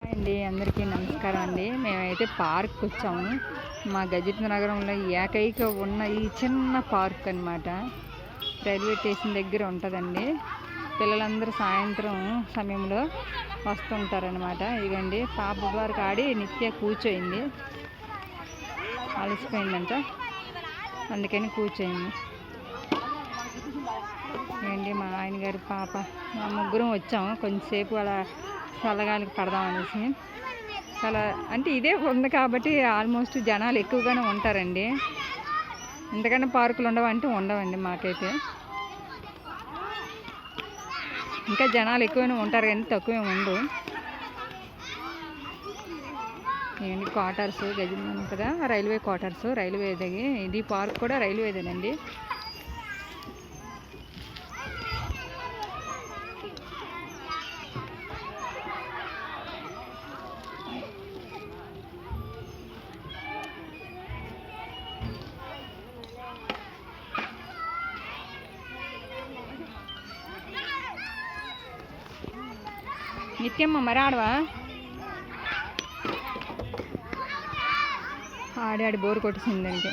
అండి అందరికీ నమస్కారం అండి. మేమైతే పార్క్ వచ్చాము. మా గజపతి నగరంలో ఏకైక ఉన్న ఈ చిన్న పార్క్ అనమాట. రైల్వే స్టేషన్ దగ్గర ఉంటుందండి. పిల్లలందరూ సాయంత్రం సమయంలో వస్తుంటారనమాట. ఇదండి పాప వరకు ఆడి నిత్య కూర్చోయింది, అలసిపోయిందంట, అందుకని కూర్చోయింది. ఏంటి మా ఆయన గారి పాప మా ముగ్గురం వచ్చాము. కొంచెంసేపు అలా చల్లగాలికి పడదామనేసి. చాలా అంటే ఇదే ఉంది కాబట్టి ఆల్మోస్ట్ జనాలు ఎక్కువగానే ఉంటారండి. ఎందుకంటే పార్కులు ఉండవంటే ఉండవండి మాకైతే. ఇంకా జనాలు ఎక్కువనే ఉంటారు కానీ తక్కువే ఉండవు. ఏంటి క్వార్టర్స్ గజం కదా, రైల్వే క్వార్టర్స్, రైల్వే దిగి ఇది పార్క్ కూడా రైల్వేదేనండి. నిత్యమ్మ మరి ఆడవా? ఆడి బోరు కొట్టేసింది దానికి.